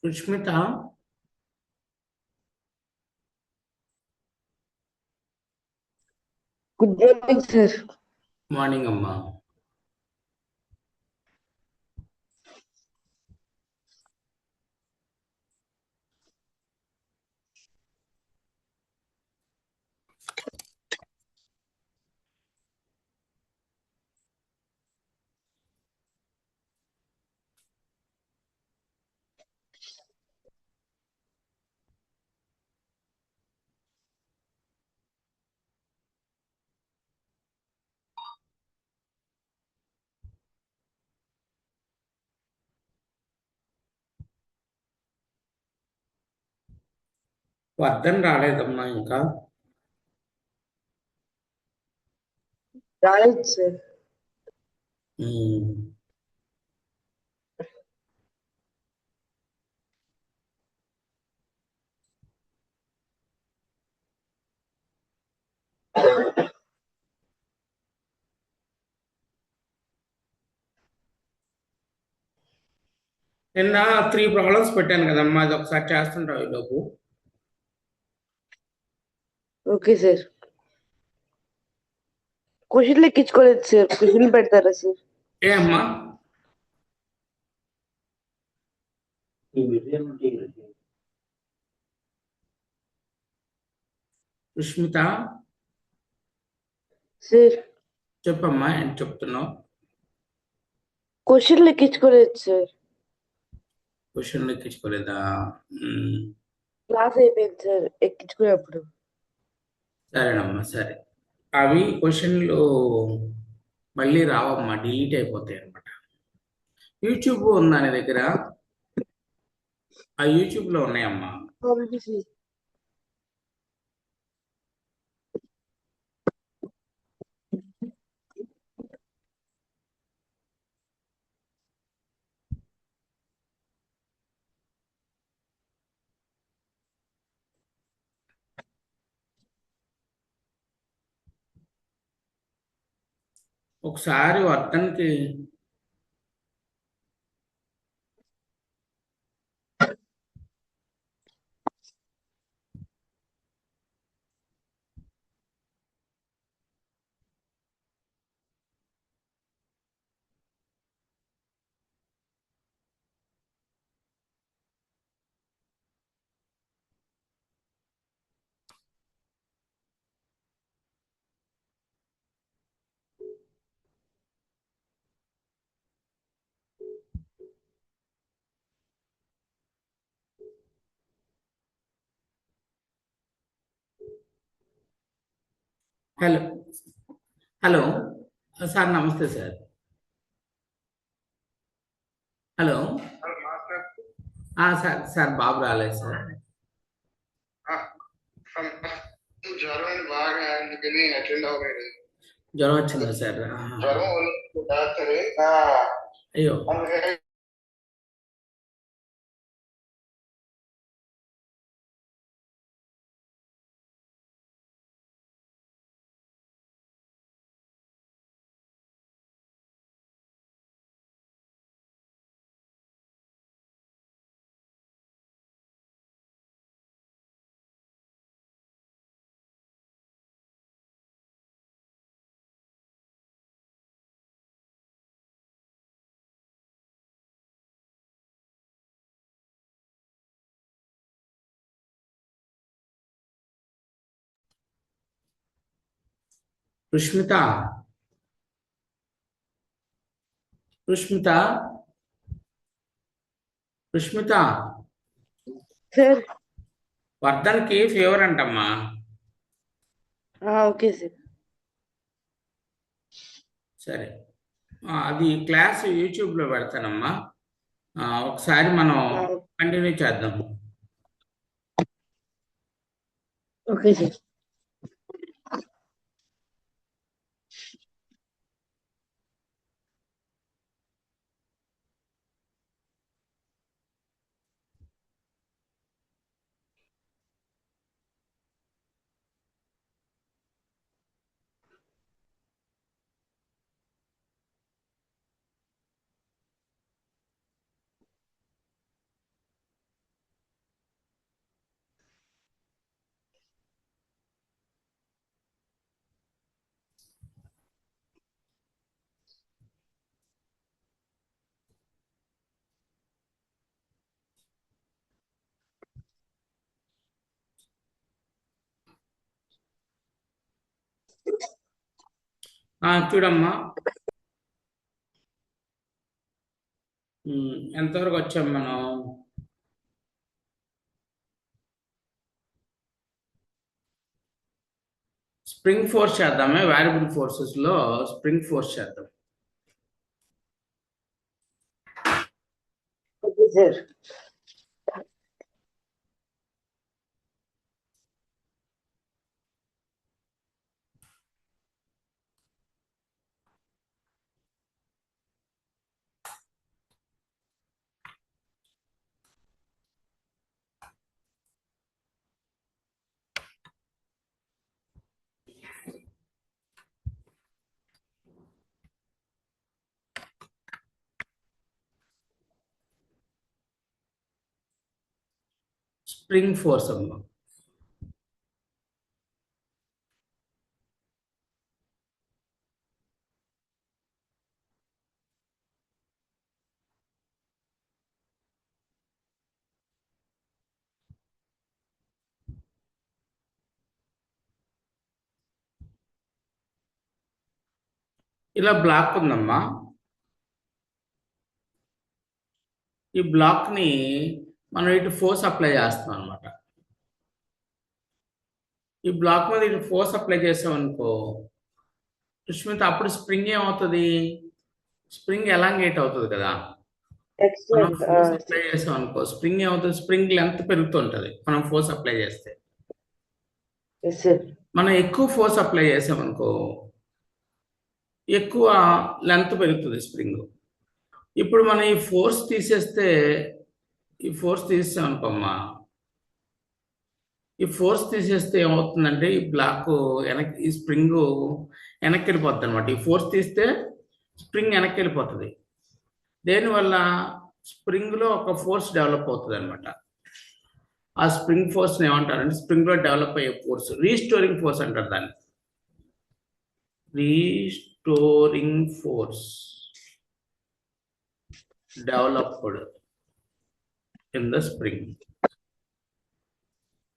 Sushmita. Good morning sir. Morning అమ్మా. వర్ధన్ రాలేదమ్మా ఇంకా. రాలేదు సార్. ఉమ్. నిన్న 3 ప్రాబ్లమ్స్ పెట్టాను కదమ్మా, అది ఒకసారి చేస్తుంటావు ఈ లోపు. Okay sir. క్వశ్చన్లు ఎక్కించుకోలేదు సార్. క్వశ్చన్లు పెడతారా సార్? ఏ అమ్మా. సుష్మిత, సార్ చెప్పమ్మా, ఏం చెప్తున్నావు? క్వశ్చన్లు ఎక్కించుకోలేదు సార్. క్వశ్చన్లు ఎక్కించుకోలేదా? ఉమ్. క్లాస్ అయిపోయింది సార్ ఎక్కించుకునేప్పుడు. సరేనమ్మా, సరే. అవి క్వశ్చన్లు మళ్ళీ రావమ్మా, డిలీట్ అయిపోతాయి అనమాట. యూట్యూబ్ ఉందా నీ దగ్గర? ఆ యూట్యూబ్లో ఉన్నాయమ్మా. అవును సార్. ఒకసారి వర్ధన్కి హలో. హలో సార్, నమస్తే సార్. హలో. సార్ సార్, బాబు రాలేదు సార్. జ్వరం బాగా అందుకని అటెండ్ అవ్వలేదు. జ్వరం వచ్చిందా సార్? జ్వరం డాక్టర్ అయ్యో. అందుకని సుష్మిత, సుష్మిత, సుష్మిత. సార్ వర్ధన్కి ఫీవర్ అంటమ్మా. Okay sir. సరే. అది క్లాస్ యూట్యూబ్లో పెడతానమ్మా. ఒకసారి మనం కంటిన్యూ చేద్దాం. Okay sir. చూడమ్మా. ఎంతవరకు వచ్చాం మనం? స్ప్రింగ్ ఫోర్స్ చేద్దామే. వేరియబుల్ ఫోర్సెస్ లో స్ప్రింగ్ ఫోర్స్ చేద్దాం. Okay sir. స్ప్రింగ్ ఫోర్స్ అమ్మా. ఇలా బ్లాక్ ఉందమ్మా. ఈ బ్లాక్ ని మనం ఇటు ఫోర్స్ అప్లై చేస్తాం అనమాట. ఈ బ్లాక్ మీద ఇటు ఫోర్స్ అప్లై చేసాం అనుకో సుష్మిత, అప్పుడు స్ప్రింగ్ ఏమవుతుంది? స్ప్రింగ్ ఎలాంగేట్ అవుతుంది కదా. మనం ఎక్సలెంట్. ఫోర్స్ అప్లై చేసాం అనుకో స్ప్రింగ్ ఏమవుతుంది? స్ప్రింగ్ లెంత్ పెరుగుతుంటది మనం ఫోర్స్ అప్లై చేస్తే. Yes sir. మనం ఎక్కువ ఫోర్స్ అప్లై చేసాం అనుకో ఎక్కువ లెంత్ పెరుగుతుంది స్ప్రింగ్. ఇప్పుడు మనం ఈ ఫోర్స్ తీసేస్తాం అనుకోమ్మా. ఈ ఫోర్స్ తీసేస్తే ఏమవుతుందంటే ఈ బ్లాక్ ఈ స్ప్రింగ్ వెనక్కి వెళ్ళిపోతుంది అనమాట. ఈ ఫోర్స్ తీస్తే స్ప్రింగ్ వెనక్కి వెళ్ళిపోతుంది. దేనివల్ల? స్ప్రింగ్ లో ఒక ఫోర్స్ డెవలప్ అవుతుంది అనమాట. ఆ స్ప్రింగ్ ఫోర్స్ ఏమంటారంటే స్ప్రింగ్ లో డెవలప్ అయ్యే ఫోర్స్ రీస్టోరింగ్ ఫోర్స్ అంటారు దాన్ని. Restoring force developed in the spring.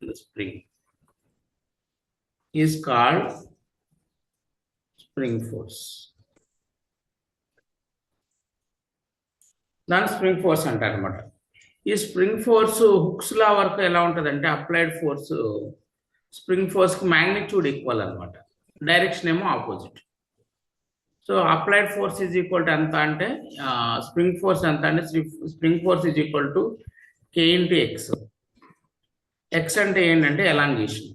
The spring is called spring force. దాని స్ప్రింగ్ ఫోర్స్ అంటారు అనమాట. ఈ స్ప్రింగ్ ఫోర్స్ హుక్స్ లా వరకు ఎలా ఉంటుందంటే అప్లైడ్ ఫోర్స్ స్ప్రింగ్ ఫోర్స్ కి మ్యాగ్నిట్యూడ్ ఈక్వల్ అనమాట, డైరెక్షన్ ఏమో opposite. So applied force is equal to ఎంత అంటే స్ప్రింగ్ ఫోర్స్ ఎంత అంటే spring force is equal to K into X. X అంటే ఏంటంటే ఎలాంగేషన్.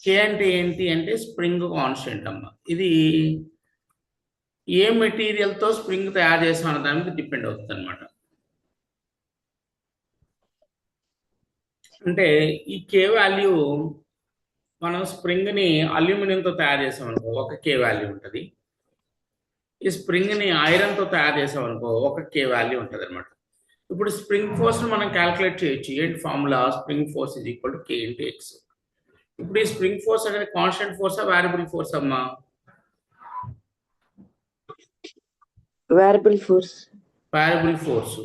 కే అంటే ఏంటి అంటే స్ప్రింగ్ కాన్స్టెంట్ అమ్మ. ఇది ఏ మెటీరియల్ తో స్ప్రింగ్ తయారు చేసాం అన్న దాని మీద డిపెండ్ అవుతుంది అనమాట. అంటే ఈ కే వాల్యూ మనం స్ప్రింగ్ ని అల్యూమినియంతో తయారు చేసాం అనుకో ఒక కే వాల్యూ ఉంటుంది. ఈ స్ప్రింగ్ ని ఐరన్ తో తయారు చేసాం అనుకో ఒక కే వాల్యూ ఉంటుంది అనమాట. ఇప్పుడు స్ప్రింగ్ ఫోర్స్ ని మనం క్యాల్కులేట్ చేయొచ్చు. ఏంటి formula? Spring force is equal to K into x. ఇప్పుడు ఈ స్ప్రింగ్ ఫోర్స్ అనేది కాన్స్టెంట్ ఫోర్సా వేరియబుల్ ఫోర్స్ అమ్మా? Variable force. Variable force.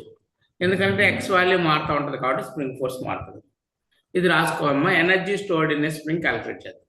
ఎందుకంటే ఎక్స్ వాల్యూ మారుతూ ఉంటుంది కాబట్టి స్ప్రింగ్ ఫోర్స్ మారుతుంది. ఇది రాసుకోమ్మా. Energy stored in spring calculate చేద్దాం.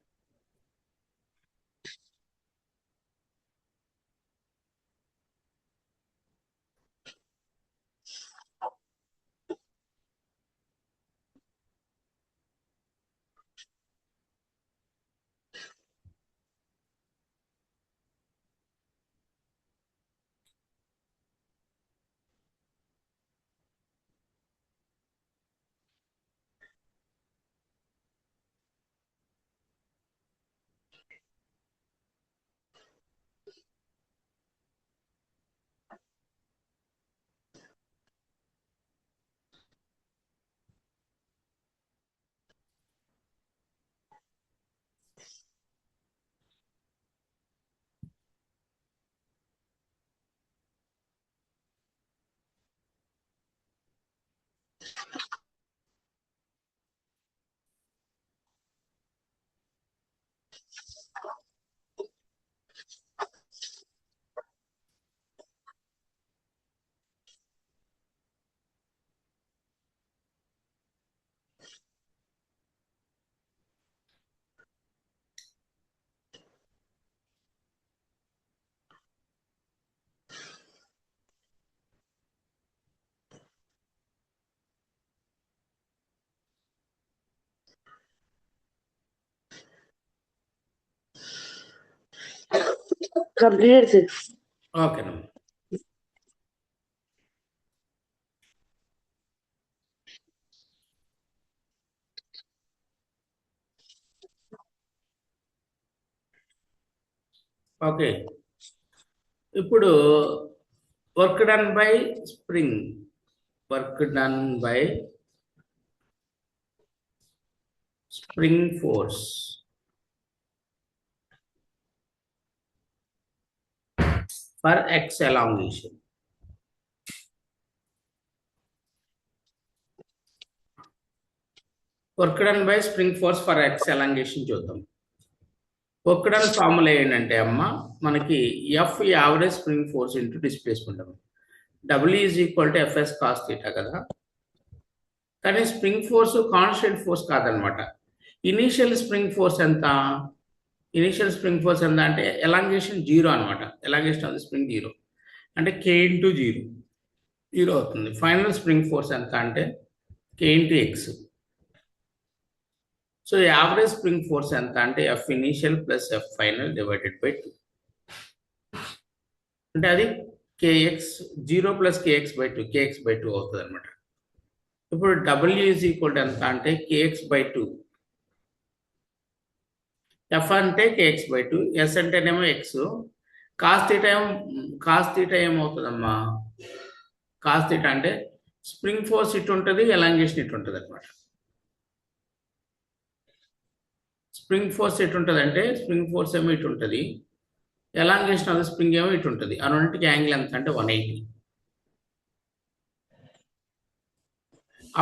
Completed, sir. ఓకేనమ్మా. ఓకే, ఇప్పుడు work done by spring, work done by spring force for x elongation. Work done by spring force for x elongation చూద్దాం. వర్క్ డన్ ఫార్ములా ఏంటంటే అమ్మ, మనకి F average spring force into displacement అమ్మ. W is equal to F S cos theta కదా. కానీ spring force constant force కాదనమాట. Initial spring force ఎంత? Initial spring force ఎంత అంటే ఎలాంగేషన్ 0 అనమాట. ఎలాంగేషన్ ఆఫ్ ది స్ప్రింగ్ 0 అంటే కే ఇంటూ 0 అవుతుంది. ఫైనల్ స్ప్రింగ్ ఫోర్స్ ఎంత అంటే K into x. So average spring force ఎంత అంటే F initial plus F final divided by 2 అంటే అది K X 0 plus K X by 2 K X by 2 అవుతుంది అనమాట. ఇప్పుడు డబ్ల్యూ ఈజ్ ఈక్వల్ టు ఎంత అంటే కేఎక్స్ బై 2, ఎఫ్ అంటే కేఎక్స్ బై 2, ఎస్ అంటేనేమో ఎక్స్, కాస్ థీటా ఏమవుతుందమ్మా? కాస్ థీటా అంటే స్ప్రింగ్ ఫోర్స్ ఇటు ఉంటుంది, ఎలాంగేషన్ ఇటు ఉంటుంది అనమాట. స్ప్రింగ్ ఫోర్స్ ఎటు ఉంటుంది అంటే స్ప్రింగ్ ఫోర్స్ ఏమో ఇటు ఉంటుంది, ఎలాంగేషన్ ఆఫ్ ద స్ప్రింగ్ ఏమో ఇటు ఉంటుంది. ఆ రెండింటికి యాంగిల్ ఎంత అంటే 180.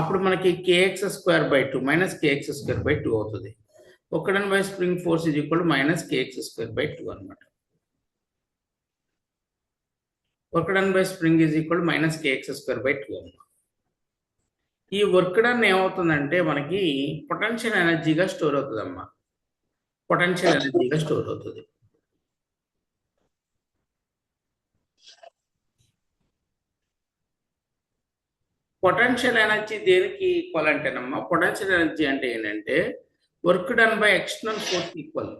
అప్పుడు మనకి K X square by 2 minus K X square by 2 అవుతుంది. Work done by spring force is equal to minus K X square by 2 అనమాట. Work done by spring is equal to minus K X square by 2 అనమాట. ఈ వర్క్ డన్ ఏమవుతుందంటే మనకి potential ఎనర్జీగా store అవుతుంది అమ్మా. Potential ఎనర్జీగా స్టోర్ అవుతుంది. పొటెన్షియల్ ఎనర్జీ దేనికి ఈక్వల్ అంటేనమ్మా, పొటెన్షియల్ ఎనర్జీ అంటే ఏంటంటే work done by external force equal.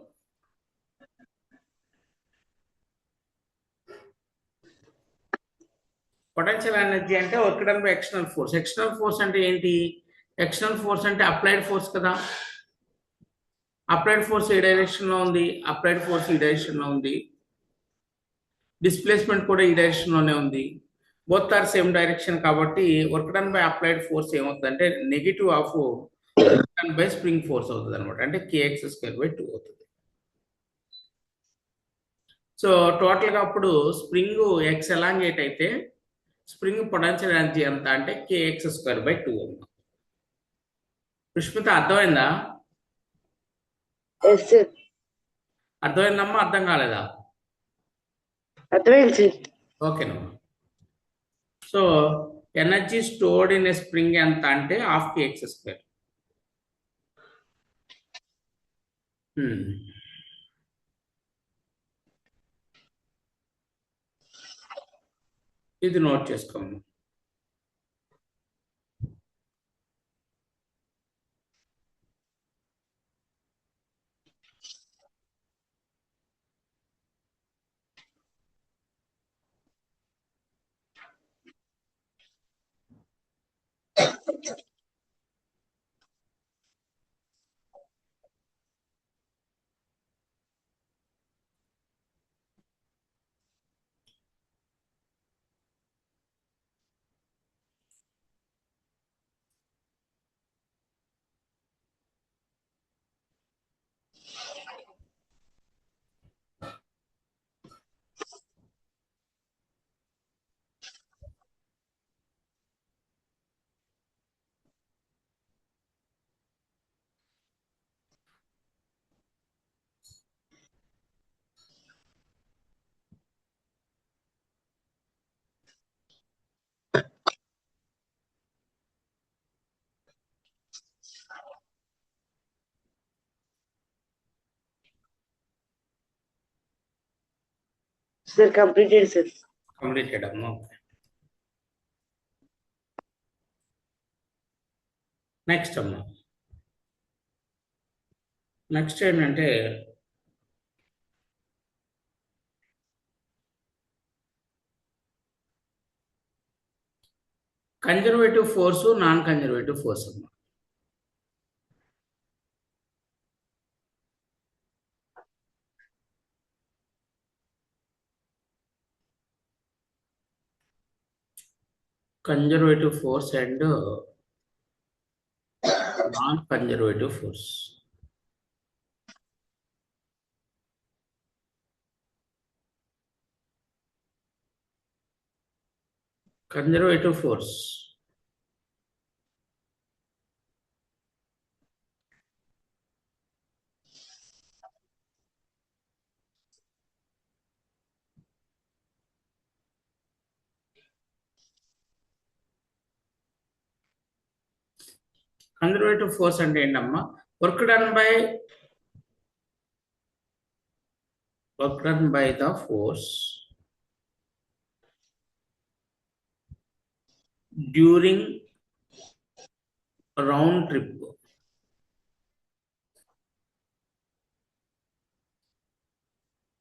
Potential energy అంటే work done by external force. External force అంటే ఏంటి? ఎక్స్టర్నల్ ఫోర్స్ అంటే అప్లైడ్ ఫోర్స్ కదా. అప్లైడ్ ఫోర్స్ ఈ డైరెక్షన్ లో ఉంది, అప్లైడ్ ఫోర్స్ ఈ డైరెక్షన్ లో ఉంది, డిస్ప్లేస్మెంట్ కూడా ఈ డైరెక్షన్ లోనే ఉంది. బోత్ ఆర్ సేమ్ డైరెక్షన్ కాబట్టి work done by applied force ఏమవుతుంది అంటే negative of work done by spring force అవుతుంది అనమాట. అంటే కేఎక్స్ స్క్వేర్ బై 2 అవుతుంది. సో టోటల్ గా అప్పుడు స్ప్రింగ్ ఎక్స్ ఎలాంగేట్ అయితే స్ప్రింగ్ పొటెన్షియల్ ఎనర్జీ ఎంత అంటే కేఎక్స్ స్క్వేర్ బై 2 అవుతుంది. పుష్పిత అర్థమైందా? Yes, sir. అర్థమైందమ్మా, అర్థం కాలేదా? Advance, sir. ఓకేనమ్మా. So energy stored in a spring ఎంత అంటే హాఫ్ కేఎక్స్ స్క్వేర్. ఇది నోట్ చేసుకోండి. Sir, completed, sir. కంప్లీటెడ్ అమ్మా. నెక్స్ట్ అమ్మా, నెక్స్ట్ ఏంటంటే conservative force non conservative force అమ్మా. Conservative force and non conservative force. Conservative force conservative force అంటే ఏంటమ్మా? Work done by the force during round trip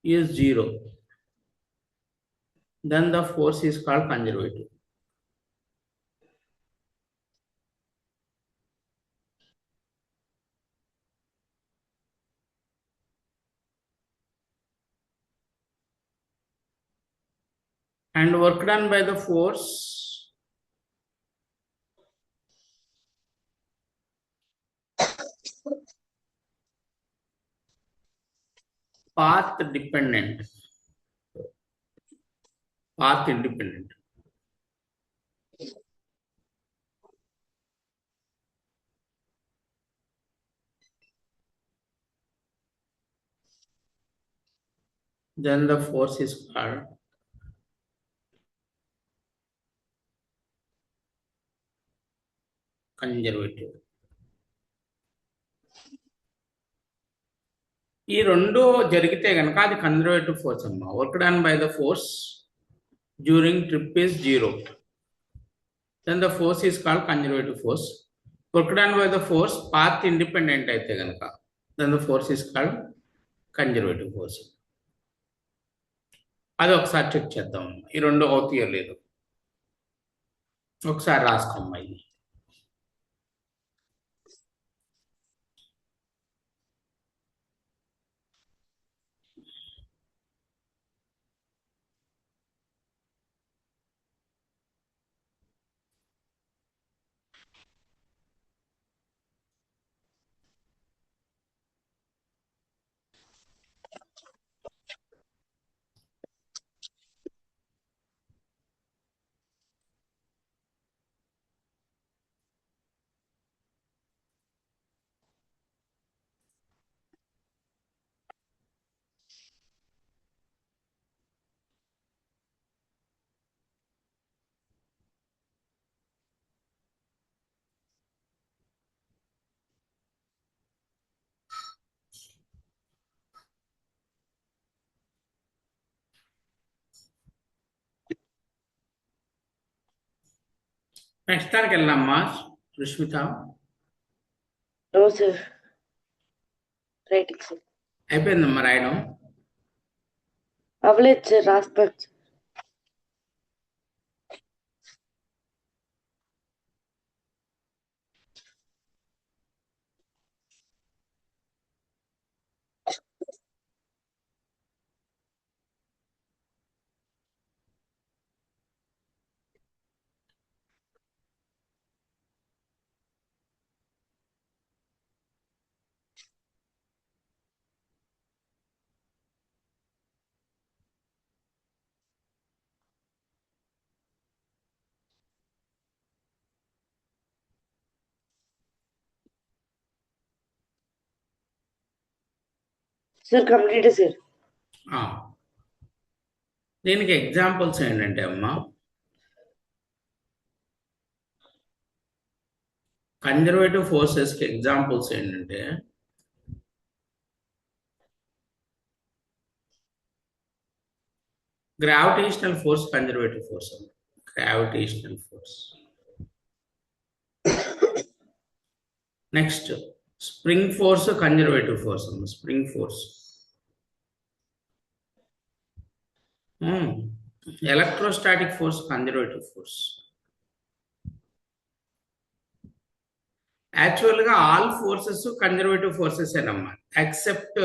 is 0, then the force is called conservative. And work done by the force path independent. Then the force is called conservative. ఈ రెండు జరిగితే కనుక అది conservative force అమ్మా. Work done by the force during trip is 0, then the force is called conservative force. Work done by the force path independent అయితే కనుక then the force is called conservative force. అది ఒకసారి check చేద్దాం. ఈ రెండు అవుతాయో లేదు ఒకసారి రాసుకోమ్మా. ఇది నెక్స్ట్ దానికి వెళ్ళామ్మా Sushmita. No, sir. Writing, sir. అయిపోయిందమ్మా రాయడం. అవ్వలేదు సార్, రాస్తాను. Sir complete sir. దీనికి ఎగ్జాంపుల్స్ ఏంటంటే అమ్మా, కన్జర్వేటివ్ ఫోర్సెస్కి ఎగ్జాంపుల్స్ ఏంటంటే గ్రావిటేషనల్ ఫోర్స్ కన్జర్వేటివ్ ఫోర్స్ అమ్మా. Gravitational force. Next spring force conservative force అమ్మా. Spring force. Electrostatic force conservative force. యాక్చువల్గా ఆల్ ఫోర్సెస్ కన్జర్వేటివ్ ఫోర్సెస్ ఏనమ్మా, ఎక్సెప్ట్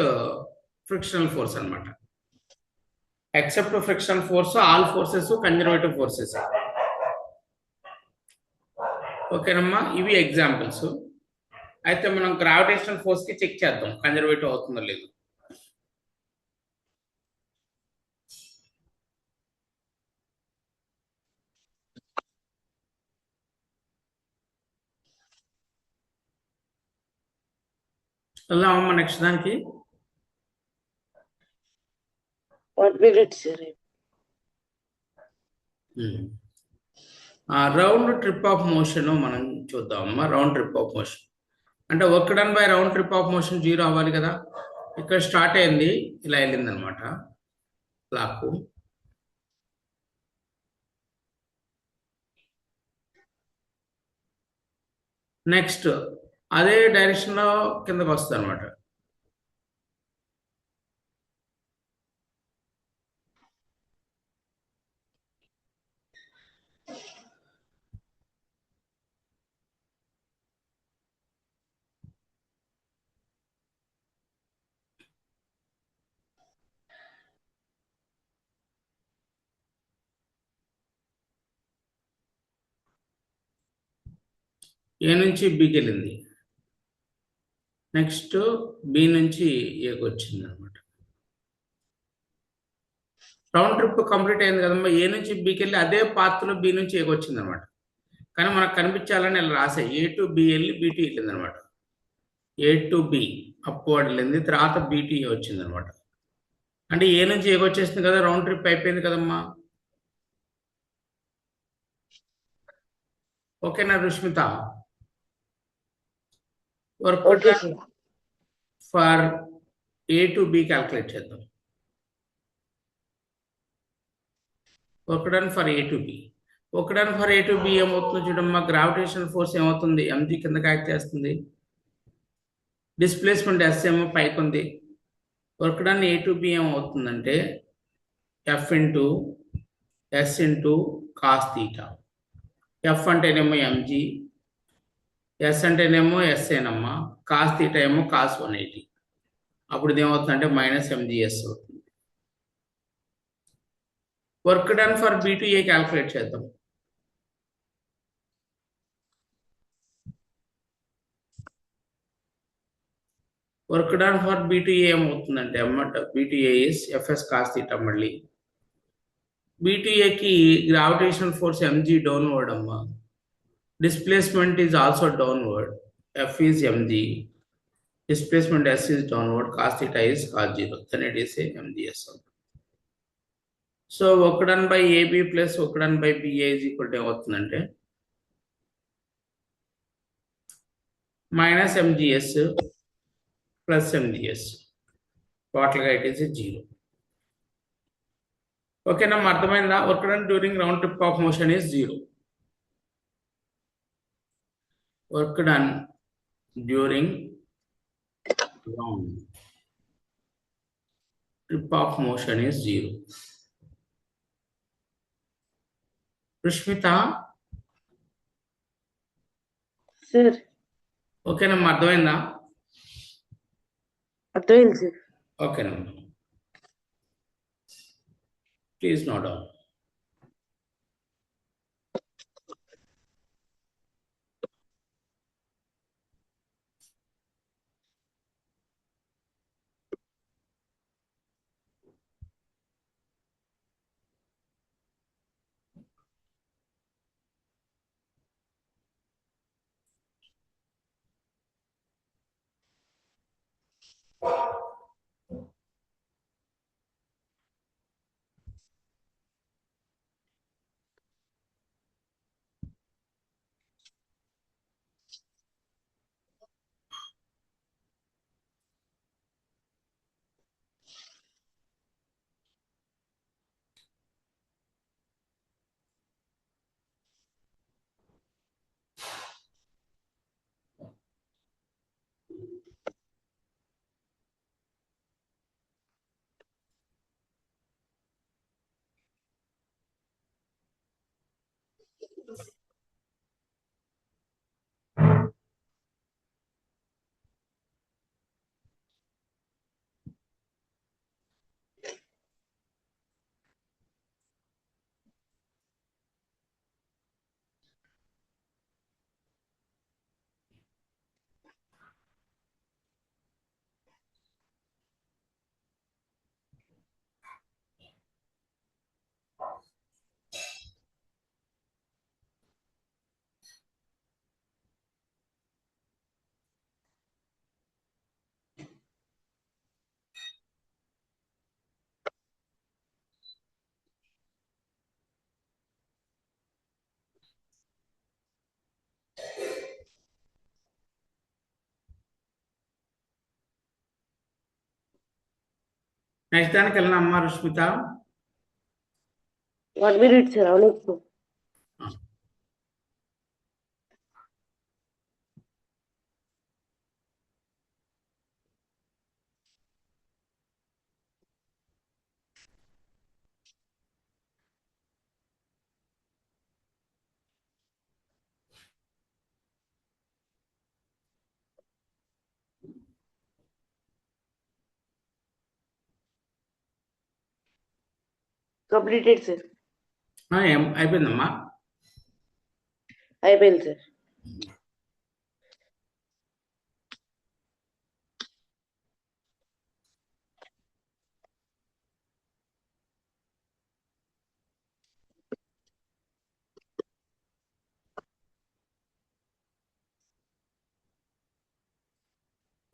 ఫ్రిక్షనల్ ఫోర్స్ అన్నమాట. Except frictional force all forces conservative forces. ఓకేనమ్మా, ఇవి examples. అయితే మనం gravitational force కి చెక్ చేద్దాం కన్జర్వేటివ్ అవుతుందో లేదు. వెళ్దామమ్మా నెక్స్ట్ దానికి. 1 minute, sir. Round trip of motion మనం చూద్దామమ్మా. రౌండ్ ట్రిప్ ఆఫ్ మోషన్ అంటే work done by round trip of motion 0 అవ్వాలి కదా. ఇక్కడ స్టార్ట్ అయింది, ఇలా వెళ్ళింది అనమాట క్లాక్. నెక్స్ట్ అదే డైరెక్షన్ లో కిందకు వస్తుంది అనమాట. ఏ నుంచి బికి వెళ్ళింది, నెక్స్ట్ బి నుంచి ఏకి వచ్చింది అనమాట. రౌండ్ ట్రిప్ కంప్లీట్ అయింది కదమ్మా. ఏ నుంచి బికి వెళ్ళి అదే పాత్ లో బి నుంచి ఏకి వచ్చింది అనమాట. కానీ మనకు కనిపించాలని ఇలా రాసాయి. ఏ టు బి వెళ్ళి బీటీ వెళ్ళింది అనమాట. ఏ టు బి అప్వర్డ్ వెళ్ళింది, తర్వాత బీటీ వచ్చింది అనమాట. అంటే ఏ నుంచి ఏకి వచ్చేసింది కదా, రౌండ్ ట్రిప్ అయిపోయింది కదమ్మా. ఓకేనా రుష్మిత? Work Okay, sir. For A to B calculate చేద్దాం. Work done for A to B. Work done for A to B ఏమవుతుందో చూడమ్మా. గ్రావిటేషన్ ఫోర్స్ ఏమవుతుంది, ఎంజీ కిందకి యాక్ట్ చేస్తుంది. డిస్ప్లేస్మెంట్ ఎస్ ఏమో పైకి ఉంది. Work done A to B ఏమవుతుందంటే F into S into cos theta. F అంటేనేమో ఎంజీ, ఎస్ అంటేనేమో ఎస్ఏనమ్మా, కాస్ తీటా ఏమో కాస్ 180. అప్పుడు ఇది ఏమవుతుందంటే మైనస్ ఎంజిఎస్ అవుతుంది. Work done for B to A calculate చేద్దాం. Work done for B to A ఏమవుతుందంటే అన్నమాట, B to A is F S cos theta. మళ్ళీ బి టు ఏకి గ్రావిటేషనల్ ఫోర్స్ ఎంజీ డౌన్వర్డ్ అమ్మా. Displacement is also downward. F is mg. Displacement s is downward. Cos theta is cos 0. Then it is a mgs. So work done by AB plus work done by BA is equal to what? Minus mgs plus mgs. Total it is a 0. Okay, now work done during round trip of motion is 0. Work done during round trip of motion is 0. Rishmita, Sir. ఓకేనమ్మా, అర్థమైందా? అర్థమైంది, sir. ఓకేనమ్మా, please note down. Next దానికి వెళ్ళిన అమ్మ Rushmitha. 1 minute, sir. Avani. Completed, sir. అయిపోయిందమ్మా. అయిపోయింది, sir.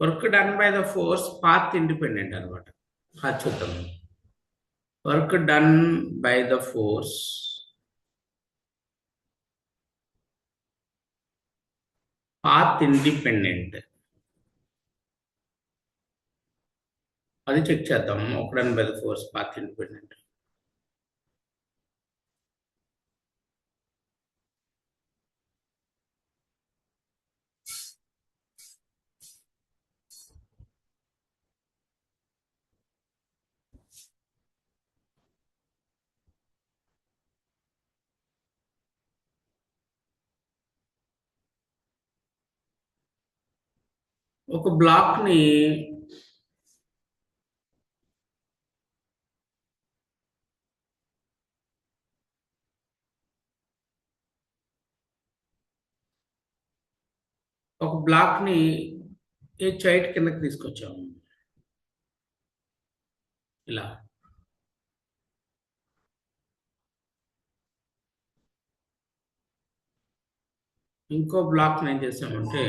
Work done by the force path independent అనమాట. అది చూద్దాం. Work done by the force path independent. అది చెక్ చేద్దాం. Work done by the force path independent. ఒక బ్లాక్ ని హైట్ కిందకి తీసుకొచ్చాము ఇలా. ఇంకో బ్లాక్ ఏం చేసామంటే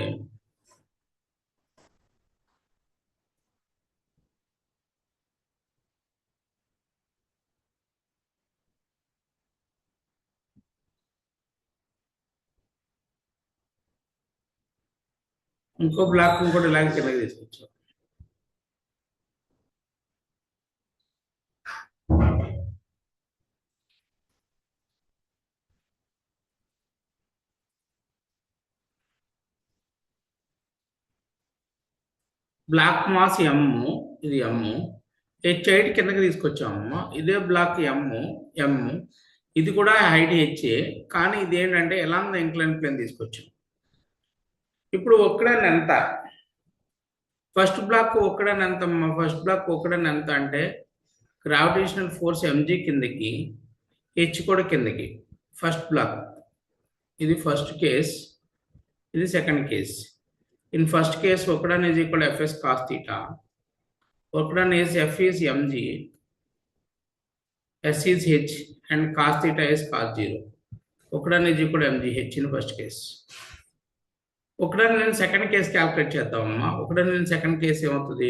కూడా ఇలాగే కిందకి తీసుకొచ్చాం. బ్లాక్ మాస్ ఎమ్, ఇది ఎమ్. హైట్ కిందకి తీసుకొచ్చాము. ఇదే బ్లాక్ ఎమ్, ఇది కూడా హైట్ హెచ్ఏ, కానీ ఇది ఏంటంటే ఎలా ఇంక్లైన్ ప్లేన్ తీసుకొచ్చాం. ఇప్పుడు ఒక్కడని ఎంత? ఫస్ట్ బ్లాక్ ఒక్కడని ఎంత అంటే గ్రావిటేషనల్ ఫోర్స్ ఎంజీ కిందకి, హెచ్ కూడా కిందకి. ఫస్ట్ బ్లాక్ ఇది ఫస్ట్ కేస్, ఇది second case. In first case work done is equal F S cos theta, work done is F is MG, S is H and cos theta is cos 0. Work done is equal MG H in first case. ఒకడని నేను second case calculate చేద్దామమ్మా. ఒకడని నేను second case ఏమవుతుంది?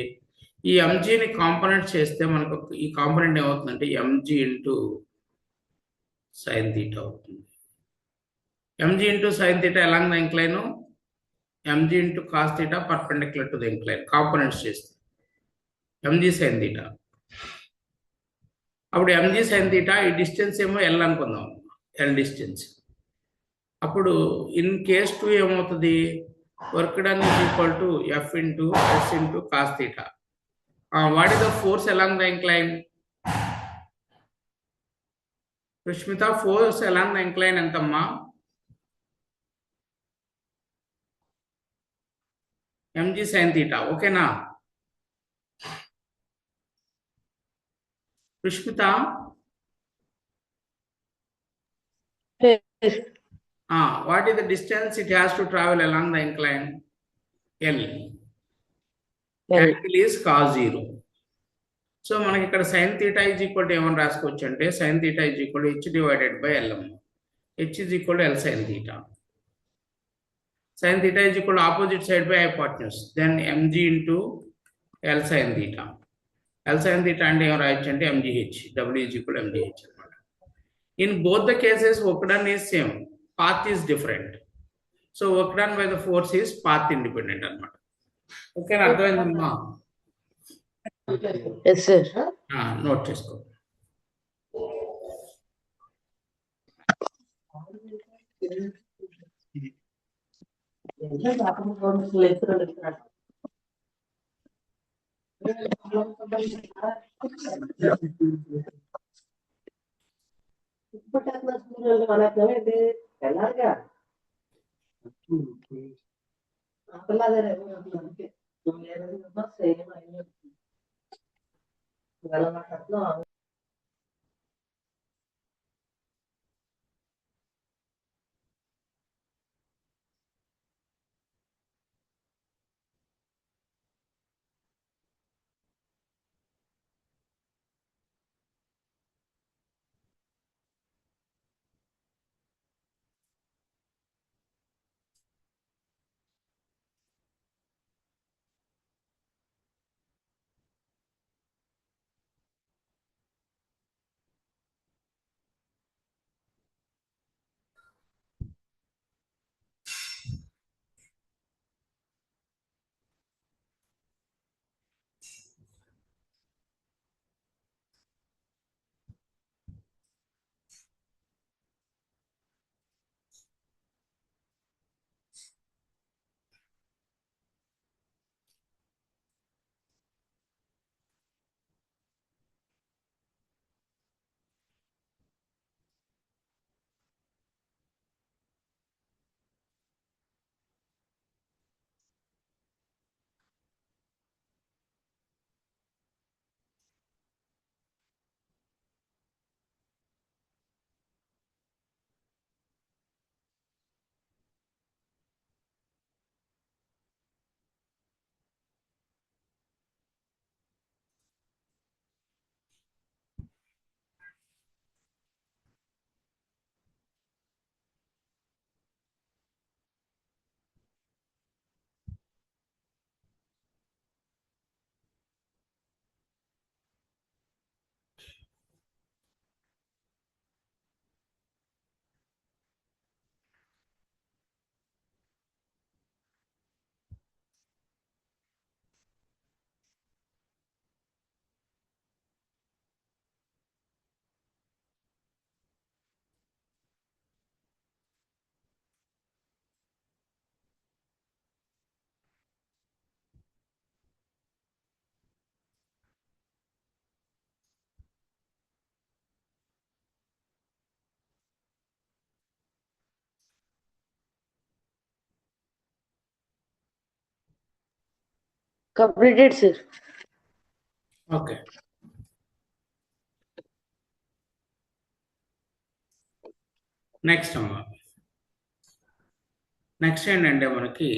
ఈ ఎంజీని component చేస్తే మనకు ఈ కాంపోనెంట్ ఏమవుతుందంటే ఎంజీ ఇంటూ సైన్ థీటా అవుతుంది. MG into sine theta along the incline, MG into cos theta perpendicular to the incline. Components చేస్తే ఎంజీ సైన్ థీటా. అప్పుడు ఎంజీ సైన్ థీటా, ఈ డిస్టెన్స్ ఏమో ఎల్ అనుకుందాం, ఎల్ డిస్టెన్స్. అప్పుడు in case 2 ఏమవుతుంది? Work done is equal to F into S into cos theta. What is the force along the incline? Rushmitha, force along the incline ఎంతమ్మా? MG sine theta. ఓకేనా Rushmitha? What is the distance it has to travel along the incline? L. Angle is cos 0. So మనకి ఇక్కడ sin theta is equal to ఏమని రాసుకోవచ్చు అంటే sin theta is equal to h divided by Lm. H is equal to L sin theta. Sin theta is equal to opposite side by hypotenuse. Then mg into L sin theta. L sin theta అంటే ఏమని రాయొచ్చు అంటే mgh. W is equal to mgh అన్నమాట. In both the cases work done is same. Path is different. So work done by the force is path independent అన్నమాట. Okay, అర్థమైందమ్మా? Yes, sir. Note చేసుకో. Completed, sir. ఓకే. Next అమ్మా, next ఏంటంటే మనకి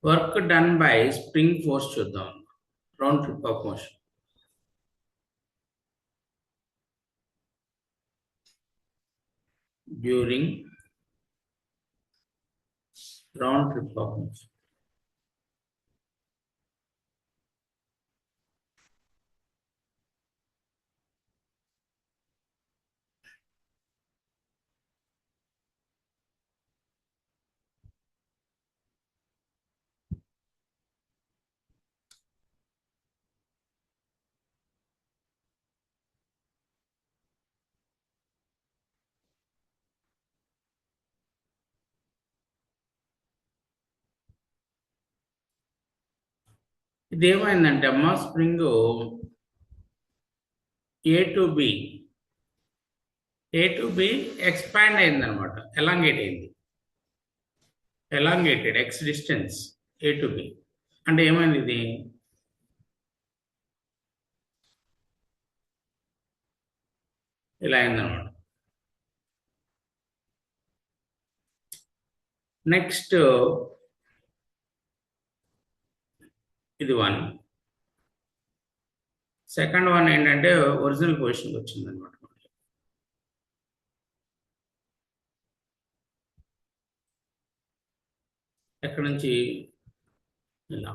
work done by spring force చూద్దాం. Round trip of motion. During round trip of motion. ఇదేమైందంటే అమ్మా, spring A to B expand అయిందనమాట, ఎలాంగేట్ అయింది. Elongated X distance A to B అంటే ఏమైంది, ఇది ఇలా అయిందనమాట. నెక్స్ట్ ఇది 1. సెకండ్ వన్ ఏంటంటే ఒరిజినల్ పొజిషన్కి వచ్చింది అనమాట. ఎక్కడి నుంచి ఇలా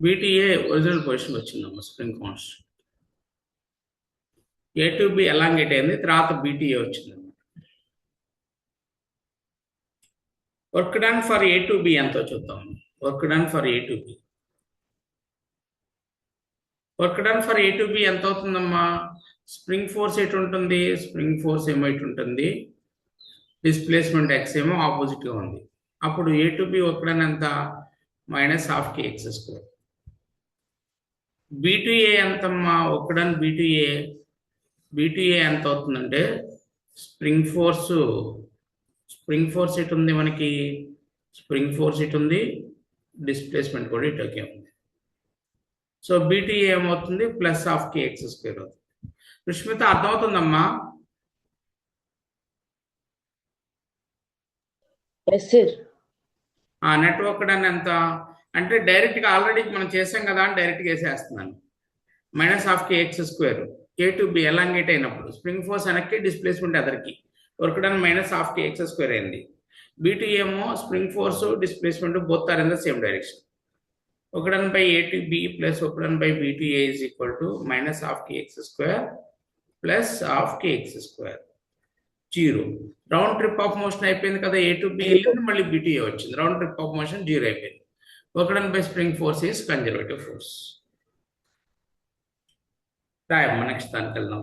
బీటీఏ ఒరిజినల్ పొజిషన్కి వచ్చిందమ్మా spring constant. A to B elongate అయింది, తర్వాత బీటీఏ వచ్చింది. Work done for A to B ఎంతో చూద్దాం. Work done for A to B, work done for A to B ఎంత అవుతుందమ్మా? స్ప్రింగ్ ఫోర్స్ ఎటు ఉంటుంది? స్ప్రింగ్ ఫోర్స్ ఏమో ఇటు ఉంటుంది, డిస్ప్లేస్మెంట్ ఎక్స్ ఏమో ఆపోజిట్ గా ఉంది. అప్పుడు ఏ టు బి వర్క్ డన్ ఎంత? -12kx². బి2ఏ ఎంతమ్మా? వర్క్ డన్ బి2ఏ ఎంత అవుతుందంటే, స్ప్రింగ్ ఫోర్స్ ఇటు ఉంది మనకి, స్ప్రింగ్ ఫోర్స్ ఇటు ఉంది, డిస్ప్లేస్మెంట్ కూడా ఇటుకే ఉంది. సో బి2ఏ ఏమవుతుంది? +kx² అవుతుంది. సుష్మిత అర్థమవుతుందమ్మా? Yes, sir. నెట్వర్క్ డన్ ఎంత అంటే డైరెక్ట్గా ఆల్రెడీ మనం చేసాం కదా అని డైరెక్ట్గా వేసేస్తున్నాను. -kx². A to B elongate అయినప్పుడు స్ప్రింగ్ ఫోర్స్ వెనక్కి, డిస్ప్లేస్మెంట్ ఎదరికి, వర్క్ డన్ -kx² అయింది. బి2 ఏమో spring force displacement both are in the same direction. Work done by A to B plus work done by B to A is equal to -kx² +kx². 0. Round trip of motion అయిపోయింది కదా, ఏ to B వెళ్ళింది, మళ్ళీ బి2ఏ వచ్చింది. Round trip of motion 0 అయిపోయింది. Work done by spring force is conservative force. రాయమ్మా, next దానికి వెళ్దాం.